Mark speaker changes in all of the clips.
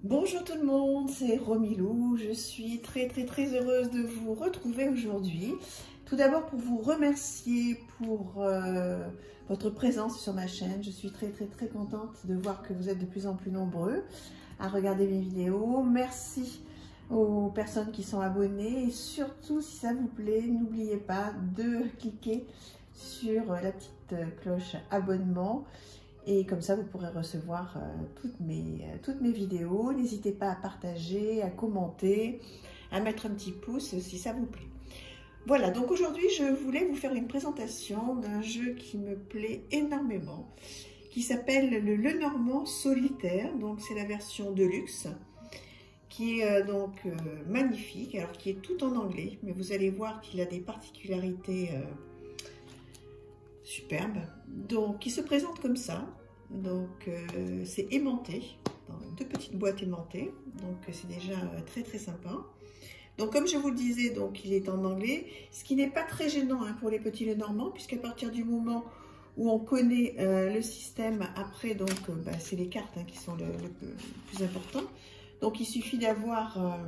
Speaker 1: Bonjour tout le monde, c'est Romilou. Je suis très heureuse de vous retrouver aujourd'hui. Tout d'abord pour vous remercier pour votre présence sur ma chaîne. Je suis très contente de voir que vous êtes de plus en plus nombreux à regarder mes vidéos. Merci aux personnes qui sont abonnées et surtout si ça vous plaît, n'oubliez pas de cliquer sur la petite cloche abonnement. Et comme ça, vous pourrez recevoir toutes mes vidéos. N'hésitez pas à partager, à commenter, à mettre un petit pouce si ça vous plaît. Voilà, donc aujourd'hui, je voulais vous faire une présentation d'un jeu qui me plaît énormément, qui s'appelle le Lenormand Solitaire. Donc, c'est la version Deluxe, qui est magnifique, alors qui est tout en anglais. Mais vous allez voir qu'il a des particularités superbe, donc qui se présente comme ça. Donc c'est aimanté, dans deux petites boîtes aimantées, donc c'est déjà très sympa. Donc comme je vous le disais, donc il est en anglais, ce qui n'est pas très gênant pour les petits Lenormand, puisqu'à partir du moment où on connaît le système, après donc c'est les cartes qui sont le plus important. Donc il suffit d'avoir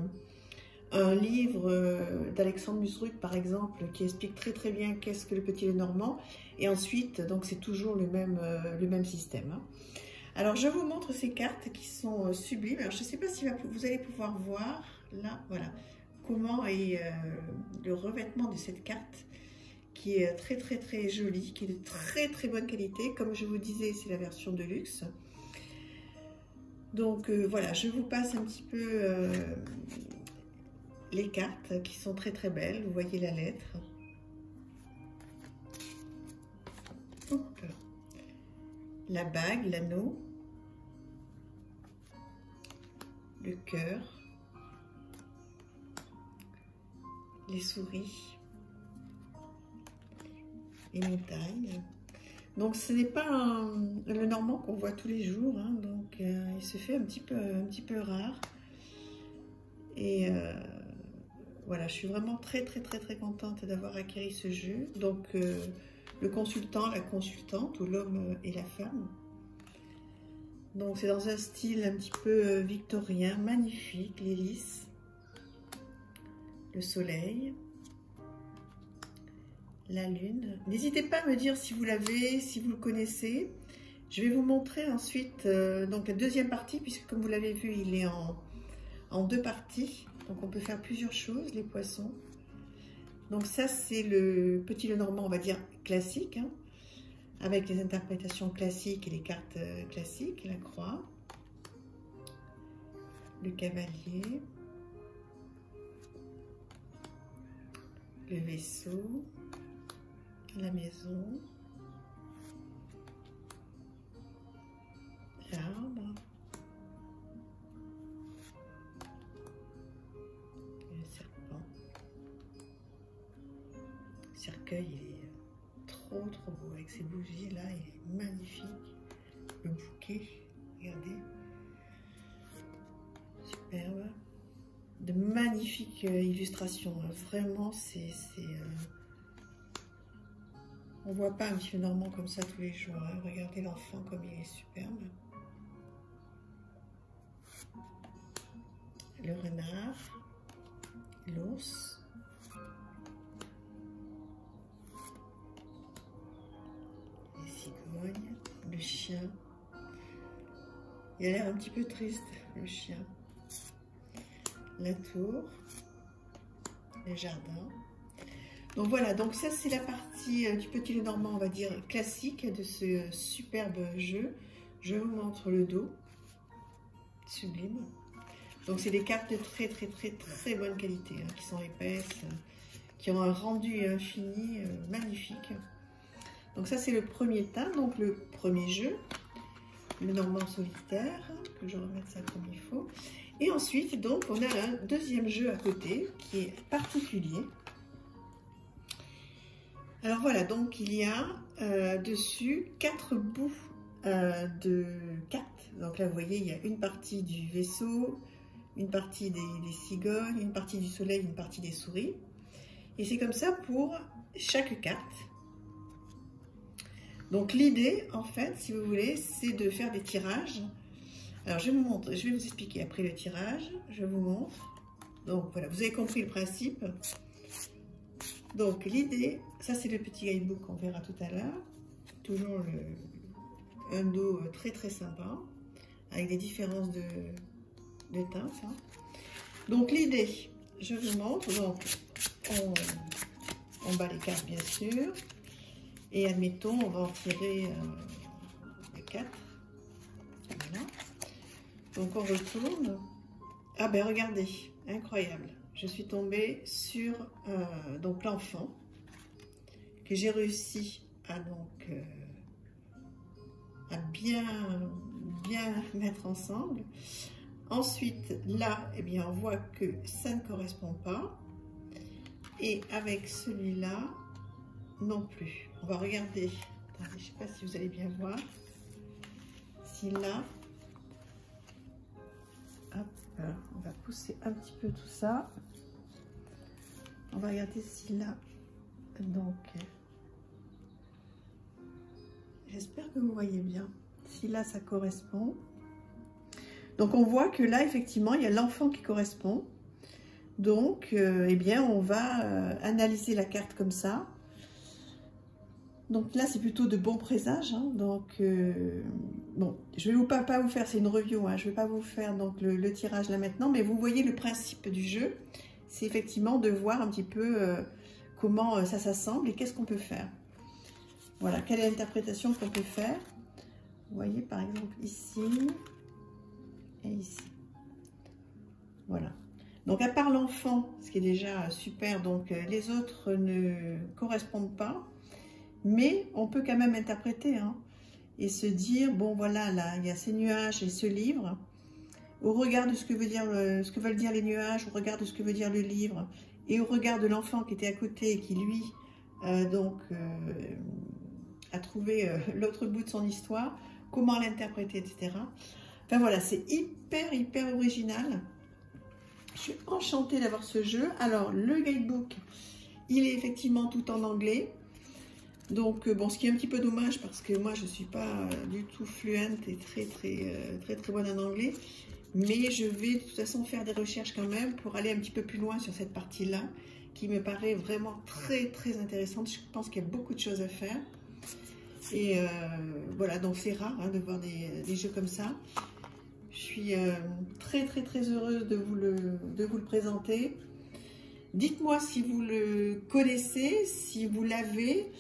Speaker 1: un livre d'Alexandre Musruc par exemple qui explique très bien qu'est-ce que le petit Lenormand, et ensuite donc c'est toujours le même système. Alors je vous montre ces cartes qui sont sublimes. Alors je ne sais pas si vous allez pouvoir voir là, voilà comment est le revêtement de cette carte, qui est très jolie, qui est de très bonne qualité. Comme je vous disais, c'est la version de luxe. Donc voilà, je vous passe un petit peu les cartes qui sont très belles. Vous voyez la lettre. La bague, l'anneau, le cœur, les souris, les montagnes. Donc ce n'est pas le Lenormand qu'on voit tous les jours, donc il se fait un petit peu rare. Et voilà, je suis vraiment très contente d'avoir acquis ce jeu. Donc le consultant, la consultante, ou l'homme et la femme. Donc c'est dans un style un petit peu victorien, magnifique, l'hélice, le soleil, la lune. N'hésitez pas à me dire si vous l'avez, si vous le connaissez. Je vais vous montrer ensuite donc la deuxième partie, puisque comme vous l'avez vu, il est en deux parties. Donc on peut faire plusieurs choses, les poissons. Donc ça c'est le petit Lenormand, on va dire classique, avec les interprétations classiques et les cartes classiques, la croix, le cavalier, le vaisseau, la maison, l'arbre, le serpent. Le cercueil, il est trop beau avec ces bougies là, il est magnifique. Le bouquet, regardez, superbe. De magnifiques illustrations, vraiment on voit pas un petit Lenormand comme ça tous les jours, regardez l'enfant comme il est superbe. Le renard, l'ours, les cigognes, le chien. Il a l'air un petit peu triste, le chien. La tour, les jardins. Donc voilà, donc ça c'est la partie du petit Lenormand, on va dire classique de ce superbe jeu. Je vous montre le dos, sublime. Donc c'est des cartes de très bonne qualité, qui sont épaisses, qui ont un rendu infini magnifique. Donc ça c'est le premier tas, donc le premier jeu, le Lenormand Solitaire, que je remette ça comme il faut. Et ensuite, donc, on a un deuxième jeu à côté qui est particulier. Alors voilà, donc il y a dessus 4 bouts de cartes. Donc là, vous voyez, il y a une partie du vaisseau, une partie des cigognes, une partie du soleil, une partie des souris. Et c'est comme ça pour chaque carte. Donc l'idée, en fait, si vous voulez, c'est de faire des tirages Alors, je vais vous expliquer après le tirage. Je vous montre. Donc, voilà, vous avez compris le principe. Donc, l'idée, ça c'est le petit guidebook qu'on verra tout à l'heure. Toujours un dos très très sympa, avec des différences de teintes. Hein. Donc, l'idée, je vous montre. Donc, on bat les cartes, bien sûr. Et admettons, on va en tirer les 4. Voilà. Donc on retourne. Ah ben regardez, incroyable. Je suis tombée sur donc l'enfant que j'ai réussi à à bien mettre ensemble. Ensuite là, eh bien on voit que ça ne correspond pas. Et avec celui-là non plus. On va regarder. Attendez, je ne sais pas si vous allez bien voir. Si là. Hop, on va pousser un petit peu tout ça. On va regarder si là, donc, j'espère que vous voyez bien. Si là, ça correspond. Donc, on voit que là, effectivement, il y a l'enfant qui correspond. Donc, eh bien, on va analyser la carte comme ça. Donc là, c'est plutôt de bons présages. Hein. Donc, bon, je ne vais pas vous faire, c'est une review, hein, je ne vais pas vous faire donc, le tirage là maintenant, mais vous voyez le principe du jeu, c'est effectivement de voir un petit peu comment ça s'assemble et qu'est-ce qu'on peut faire. Voilà, quelle est l'interprétation qu'on peut faire. Vous voyez par exemple ici et ici. Voilà. Donc à part l'enfant, ce qui est déjà super, donc les autres ne correspondent pas. Mais on peut quand même interpréter hein, et se dire, bon voilà, là, il y a ces nuages et ce livre. Au regard de ce que veulent dire les nuages, au regard de ce que veut dire le livre, et au regard de l'enfant qui était à côté et qui, lui, a trouvé l'autre bout de son histoire, comment l'interpréter, etc. Enfin voilà, c'est hyper original. Je suis enchantée d'avoir ce jeu. Alors, le guidebook, il est effectivement tout en anglais. Donc, bon, ce qui est un petit peu dommage parce que moi, je ne suis pas du tout fluente et très bonne en anglais. Mais je vais de toute façon faire des recherches quand même pour aller un petit peu plus loin sur cette partie-là qui me paraît vraiment très intéressante. Je pense qu'il y a beaucoup de choses à faire. Et voilà, donc c'est rare hein, de voir des jeux comme ça. Je suis très heureuse de vous le présenter. Dites-moi si vous le connaissez, si vous l'avez.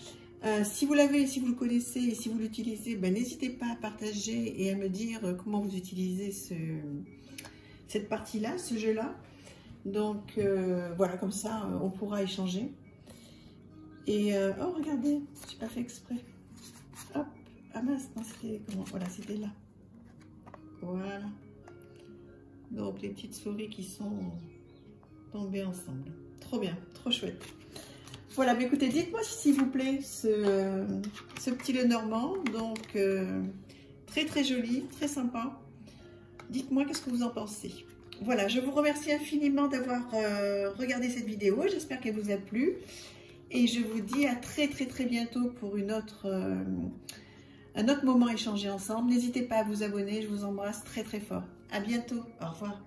Speaker 1: Si vous le connaissez et si vous l'utilisez, ben, n'hésitez pas à partager et à me dire comment vous utilisez cette partie-là, ce jeu-là. Donc voilà, comme ça, on pourra échanger. Et oh, regardez, je n'ai pas fait exprès. Hop, ah mince, non, c'était comment? Voilà, c'était là. Voilà. Donc les petites souris qui sont tombées ensemble. Trop bien, trop chouette. Voilà, mais écoutez, dites-moi s'il vous plaît ce petit Lenormand, donc très joli, très sympa. Dites-moi qu'est-ce que vous en pensez. Voilà, je vous remercie infiniment d'avoir regardé cette vidéo, j'espère qu'elle vous a plu. Et je vous dis à très bientôt pour un autre moment échangé ensemble. N'hésitez pas à vous abonner, je vous embrasse très fort. À bientôt, au revoir.